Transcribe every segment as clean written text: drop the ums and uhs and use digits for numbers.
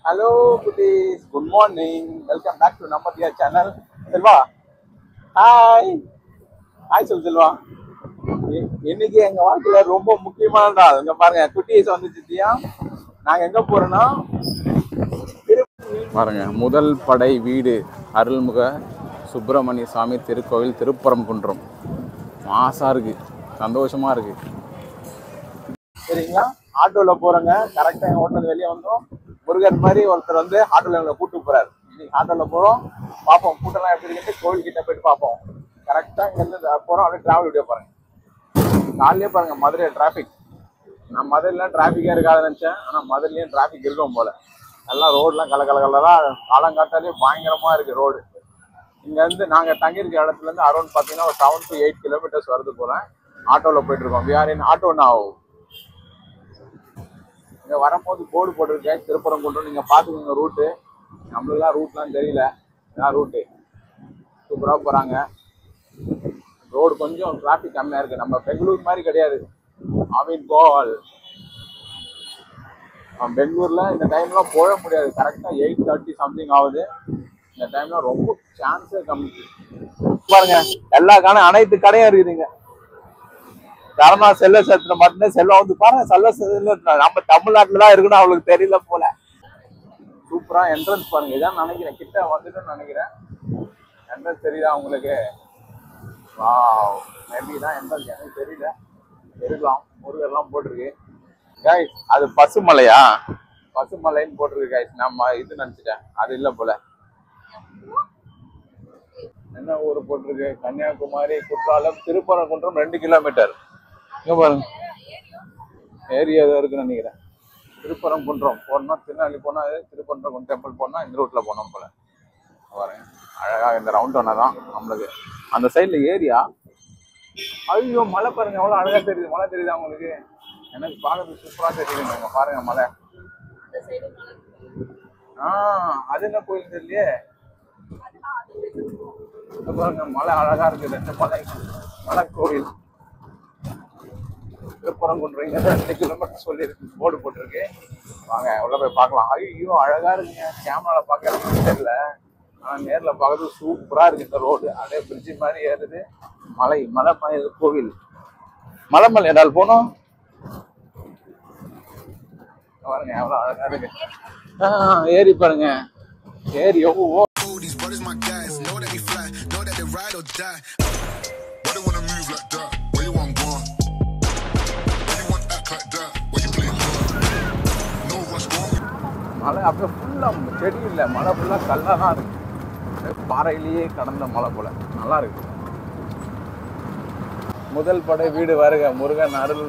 Hello, goodies. Good morning. Welcome back to Number Dear channel. Selva. Hi. Hi, Selva. இன்னைக்கு எங்க வாழ்க்கையில ரொம்ப முக்கியமான நாள். இங்க பாருங்க, குட்டீஸ் வந்துச்சியா. நாங்க எங்க போறோம்னா பாருங்க, முதல் படை வீடு அருள்முக சுப்பிரமணிய சாமி திருக்கோவில் திருப்பரங்குன்றம். மாசா இருக்கு, சந்தோஷமா இருக்கு. சரிங்களா, ஆட்டோல போறேங்க. கரெக்டா எங்க ஹோட்டல் வெளியே வந்தோம். முருகன் மாதிரி ஒருத்தர் வந்து ஆட்டோல எங்களை கூப்பிட்டு போறாரு. இன்னைக்கு ஆட்டோல போறோம், பார்ப்போம் கூட்டம்லாம் எப்படி இருக்குன்னு. கோவில் கிட்ட போயிட்டு பார்ப்போம். கரெக்டா இங்க இருந்து போறோம். அப்படியே டிராவல் வீடியோ பாருங்க. காலையிலே பாருங்க மதுரை டிராபிக். நான் மதுரையில டிராபிக்கே இருக்காதுன்னு நினைச்சேன், ஆனா மதுரையிலயும் டிராபிக் இருக்கும் போல. எல்லாம் ரோடுலாம் கலகலகலா காலங்காத்தாலே பயங்கரமா இருக்கு ரோடு. இங்க இருந்து நாங்க தங்கியிருக்க இடத்துல இருந்து அரௌண்ட் பாத்தீங்கன்னா ஒரு 7 to 8 கிலோமீட்டர்ஸ் வருது போல. ஆட்டோல போயிட்டு இருக்கோம். We are in auto now. இங்க வரும்போது போர்டு போட்டிருக்கேன் திருப்பரங்குன்றம். நீங்க பாத்துக்கோங்க ரூட்டு. நம்மளுக்குலாம் ரூட்லாம் தெரியல. இதான் ரூட்டு. சூப்பரா போறாங்க. ரோடு கொஞ்சம் டிராபிக் கம்மியா இருக்கு. நம்ம பெங்களூர் மாதிரி கிடையாது. போல் பெங்களூர்ல இந்த டைம்ல போக முடியாது. கரெக்டா 8:30 சம்திங் ஆகுது. இந்த டைம்ல ரொம்ப சான்ஸே கம்மி. பாருங்க, எல்லா அனைத்து கடையும் இருக்குதுங்க. தரமா செல்ல சத்துல மட்டும்தான் செல்வம் வந்து பாருங்க. செல்ல நம்ம தமிழ்நாட்டுல தான் இருக்குன்னு அவளுக்கு தெரியல போல. சூப்பரா என்ட்ரன்ஸ் பாருங்க. இதான் நினைக்கிறேன், கிட்ட வந்துட்டு நினைக்கிறேன். என்ட்ரன்ஸ் தெரியுதா உங்களுக்கு? வாவ், மேபி தான் என்ட்ரன்ஸ், எனக்கு தெரியல. இருக்கலாம், முருகர்லாம் போட்டிருக்கு. கைஸ், அது பசுமலையா? பசுமலைன்னு போட்டிருக்கு கைஸ். நம்ம இது நினைச்சிட்டேன், அது இல்ல போல. என்ன ஊர் போட்டிருக்கு? கன்னியாகுமரி, குற்றாலம், திருப்பரங்குன்றம் 2 கிலோமீட்டர். இங்க பாருங்க, ஏரியா ஏதோ இருக்குன்னு நினைக்கிறேன். திருப்பரங்குன்றம் போனா திருநெல்வேலி போனா திருப்பரங்குன்றம் டெம்பிள் போனா இந்த ரூட்ல போனோம் போல. பாருங்க, அழகா இந்த ரவுண்ட் ஒன்னதான் நம்மளுக்கு. அந்த சைட்ல ஏரியா. ஐயோ, மலை பாருங்க எவ்வளவு அழகா தெரியுது. மலை தெரியுதா உங்களுக்கு? எனக்கு பார்க்கறது சூப்பரா தெரியுதுங்க. பாருங்க மலை. அது என்ன கோயில் தெரியலையே. பாருங்க, மலை அழகா இருக்கு. 2 மலை கோவில். திருப்பரங்குன்றம் 2 கிலோமீட்டர் சொல்லி இருக்கு, போர்டு போட்டிருக்கு. வாங்க உள்ள போய் பார்க்கலாம். ஐயோ, அழகா இருக்குங்க. கேமரால பார்க்கறதுக்கு தெரியல, ஆனா நேர்ல பார்க்கறது சூப்பரா இருக்கு. இந்த ரோடு அதே பிரிட்ஜ் மாதிரி ஏறுது. மலை கோவில். மலை ஏதால் போனோம் பாருங்க, எவ்வளவு அழகா இருக்கு. ஏறி பாருங்க, ஏறி எவ்வளோ. மலை அப்படியே ஃபுல்லா செடி இல்லை, மலை ஃபுல்லா கல்லா தான் இருக்கு. பாறையிலேயே கடந்த மலை போல. நல்லா இருக்கு. முதல் படை வீடு வருக, முருகன் அருள்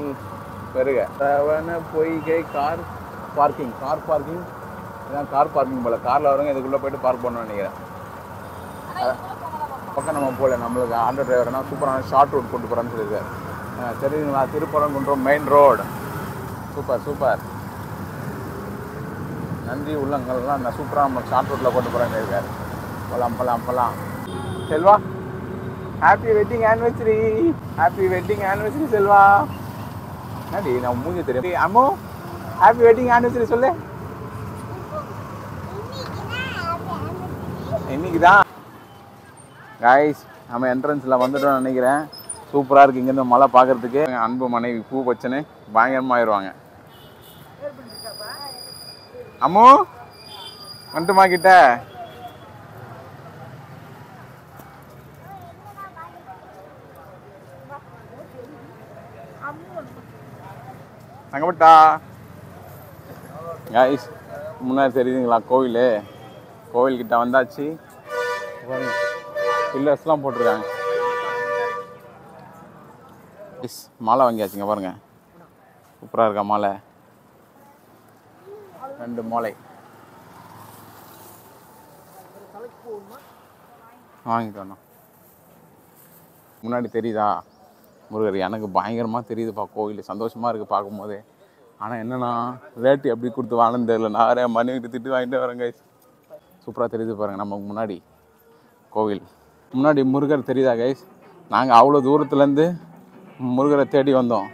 பெருக. ரவண பொய்கை கார் பார்க்கிங். இதான் கார் பார்க்கிங் போல. கார்ல வருங்க, இதுக்குள்ள போயிட்டு பார்க் பண்ணணும்னு நினைக்கிறேன். பக்கம் நம்ம போல. நம்மளுக்கு ஆட்டோ டிரைவர்னா சூப்பரான ஷார்ட் ரூட் கொண்டு போறான்னு சொல்லியிருக்காரு. தெரியுங்களா, திருப்பரங்குன்றம் மெயின் ரோடு. சூப்பர். நன்றி உள்ளங்கள்லாம் நான் சூப்பராக நம்ம ஷார்ட் ரூட்டில் கொண்டு போகிறேன்னு இருக்காரு. போகலாம். Selva, happy wedding anniversary. Selva. என்னடி நான் மூஞ்சி தெரியும். அம்மோ, ஹாப்பி வெட்டிங் ஆனிவர்சரி சொல்லு. இன்னைக்கு தான் கைஸ் நம்ம என்ட்ரன்ஸில் வந்துட்டோம்னு நினைக்கிறேன். சூப்பராக இருக்குது. இங்கேருந்து மழை பார்க்குறதுக்கு. அன்பு மனைவி பூ வச்சுன்னு பயங்கரமாகிடுவாங்க. அம்மு வந்துட்டுமா கிட்ட? தங்கப்பட்டா கைஸ், முன்னாடி தெரியுதுங்களா கோவில் கிட்ட வந்தாச்சு. பில்லர்ஸ்லாம் போட்டிருக்காங்க. மாலை வாங்கியாச்சுங்க பாருங்க. சூப்பராக இருக்கா மாலை. 2 மாலை வாங்கிட்டு வரணும். முன்னாடி தெரியுதா முருகர்? எனக்கு பயங்கரமாக தெரியுதுப்பா கோவில். சந்தோஷமாக இருக்குது பார்க்கும்போது. ஆனால் என்னன்னா, ரேட்டு எப்படி கொடுத்து வாங்கன்னு தெரியல. நான் வேறு மனைவிட்டு திட்டு வாங்கிட்டு வரேன் கைஸ். சூப்பராக தெரியுது பாருங்கள். நமக்கு முன்னாடி கோவில், முன்னாடி முருகர் தெரியுதா கைஸ்? நாங்கள் அவ்வளோ தூரத்துலேருந்து முருகரை தேடி வந்தோம்.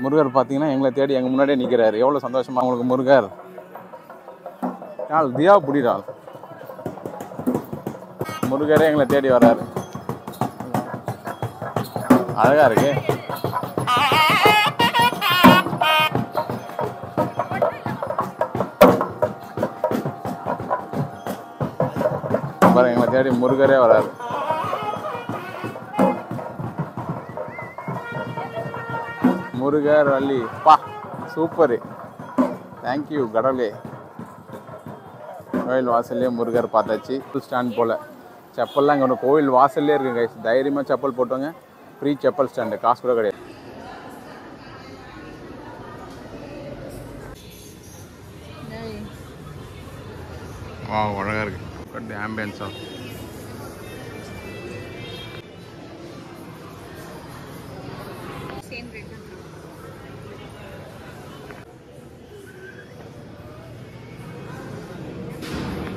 முருகர் பார்த்தீங்கன்னா எங்களை தேடி எங்கள் முன்னாடியே நிற்கிறாரு. எவ்வளோ சந்தோஷமாக உங்களுக்கு முருகர். நாள் தியா புடிடால் முருகரே எங்களை தேடி வர்றாரு. அழகா இருக்கு. பாருங்க, எங்களை தேடி முருகரே வராரு. முருகர் வள்ளி பா சூப்பரு. தேங்க்யூ கடவுளே. கோயில் வாசல்லே முருகர் பார்த்தாச்சு. ஸ்டாண்ட் போல் செப்பல்லாம் இங்கே ஒன்று கோவில் வாசல்லே இருக்குங்க. தைரியமாக செப்பல் போட்டோங்க. ஃப்ரீ செப்பல் ஸ்டாண்டு, காசு கூட கிடையாது. வா அழகாக இருக்குது ஆம்பியன்ஸா.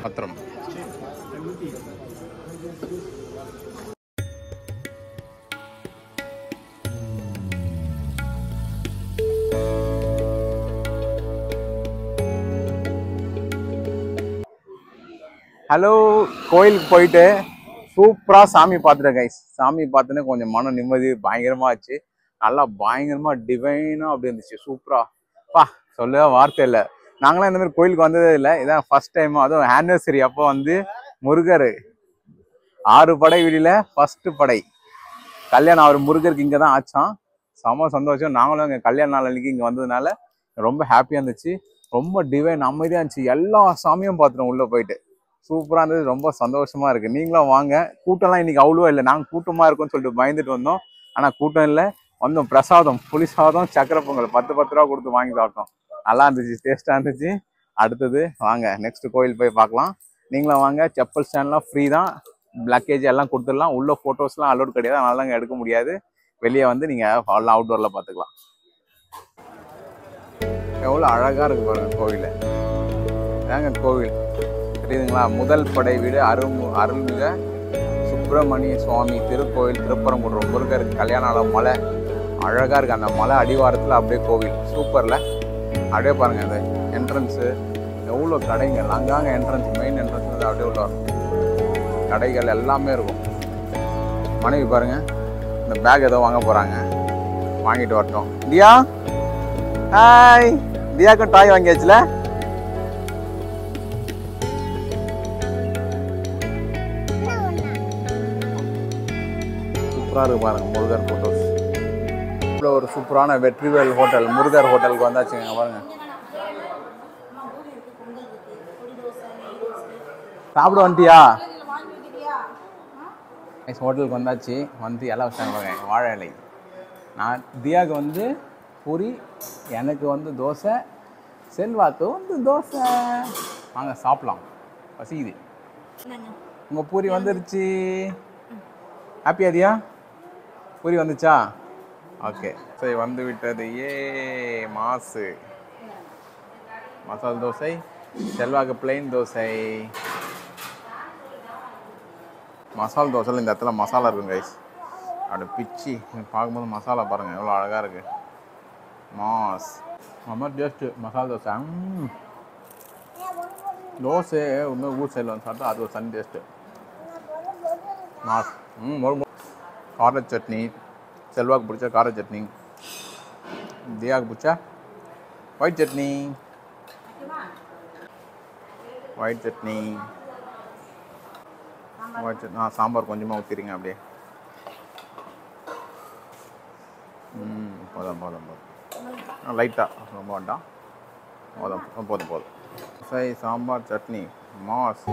பத்திரம் ஹலோ. கோயிலுக்கு போயிட்டு சூப்பராக சாமி பார்த்துட்டேன் கைஸ். சாமி பார்த்துன்னு கொஞ்சம் மன நிம்மதி பயங்கரமாக ஆச்சு. நல்லா பயங்கரமாக டிவைனாக அப்படி இருந்துச்சு. சூப்பராக பா சொல்ல வார்த்தை இல்லை. நாங்களாம் இந்த மாதிரி கோயிலுக்கு வந்ததே இல்லை. இதான் ஃபர்ஸ்ட் டைம். அதுவும் ஆனிவர்சரி அப்போ வந்து முருகர் 6 படை வீடியில் ஃபர்ஸ்ட் படை கல்யாணம் அவர் முருகருக்கு இங்கே தான் ஆச்சான். செம சந்தோஷம். நாங்களும் இங்கே கல்யாண நாள் அன்னைக்கு இங்கே வந்ததுனால ரொம்ப ஹாப்பியாக இருந்துச்சு. ரொம்ப டிவைன் அமைதியாக இருந்துச்சு. எல்லா சாமியும் பார்த்துட்டோம் உள்ளே போயிட்டு. சூப்பராக இருந்தது. ரொம்ப சந்தோஷமா இருக்கு. நீங்களும் வாங்க. கூட்டம்லாம் இன்னைக்கு அவ்வளோ இல்லை. நாங்கள் கூட்டமாக இருக்கும்னு சொல்லிட்டு பயந்துட்டு வந்தோம். ஆனால் கூட்டம் இல்லை. வந்தோம். பிரசாதம் புளி சாதம் சக்கரை பொங்கல் 10 ரூபா கொடுத்து வாங்கி சாப்பிட்டோம். நல்லா இருந்துச்சு, டேஸ்டாக இருந்துச்சு. அடுத்தது வாங்க நெக்ஸ்ட் கோயில் போய் பார்க்கலாம். நீங்களும் வாங்க. செப்பல் ஸ்டாண்ட்லாம் ஃப்ரீ தான். லக்கேஜ் எல்லாம் கொடுத்துடலாம். உள்ள ஃபோட்டோஸ்லாம் அலோட் கிடையாது, அதனால அங்கே எடுக்க முடியாது. வெளியே வந்து நீங்கள் எல்லாம் அவுட்டோரில் பார்த்துக்கலாம். எவ்வளோ அழகாக இருக்கு பாருங்க கோவில். ஏங்க கோவில் தெரியுதுங்களா? முதல் படை வீடு அருள்மிக சுப்பிரமணிய சுவாமி திருக்கோயில் திருப்பரங்குன்றம். முருகருக்கு கல்யாணம் மலை அழகாக இருக்குது. அந்த மலை அடிவாரத்தில் அப்படியே கோவில் சூப்பரில். அப்படியே பாருங்கள் இந்த என்ட்ரன்ஸு எவ்வளோ கடைகள். அங்கங்கே என்ட்ரன்ஸ் மெயின் என்ட்ரன்ஸ் வந்து அப்படியே உள்ள கடைகள் எல்லாமே இருக்கும். மனைவி பாருங்கள் இந்த பேக் ஏதோ வாங்க போகிறாங்க. வாங்கிட்டு வரட்டும். தியா ஹாய். தியாக்கும் டாய் வாங்கியாச்சுல. சூப்பராக இருக்கு பாருங்க முருகர் ஃபோட்டோஸ். இவ்வளோ ஒரு சூப்பரான வெற்றிவேல் ஹோட்டல் முருகர் ஹோட்டலுக்கு வந்தாச்சுங்க. பாருங்க சாப்பிட வந்துட்டியா? ஹோட்டலுக்கு வந்தாச்சு. வந்து எல்லாம் வச்சாங்க பாருங்க வாழை இலை. நான் தியாவுக்கு வந்து பூரி, எனக்கு வந்து தோசை, செல்வாக்கு வந்து தோசை. வாங்க சாப்பிடலாம், பசிக்குது. உங்கள் பூரி வந்துருச்சு. ஹாப்பியா தியா? பூரி வந்துச்சா? ஓகே சரி வந்து விட்டது. மாசு மசால் தோசை, செல்வாக்கு பிளெயின் தோசை. மசால் தோசையில் இந்த இடத்துல மசாலா இருக்கும் கைஸ். அப்படி பிச்சு பார்க்கும்போது மசாலா பாருங்கள் எவ்வளோ அழகாக இருக்குது. மாஸ் ரொம்ப டேஸ்ட்டு மசாலா தோசை. தோசை இன்னும் ஊர் சைடில் வந்து சாப்பிட்டா அது ஒரு சன் டேஸ்ட்டு. மாஸ். கார சட்னி, செல்வாக்கு பிடிச்ச கார சட்னி, தியாவுக்கு பிடிச்சா ஒயிட் சட்னி. ஒயிட் சட்னி சாம்பார் கொஞ்சமாக ஊற்றிடுங்க அப்படியே. போதும் போதும் போதும் லைட்டாக ரொம்ப வேண்டாம். போதும் போதும் போதும். சாம்பார் சட்னி மாஸ்.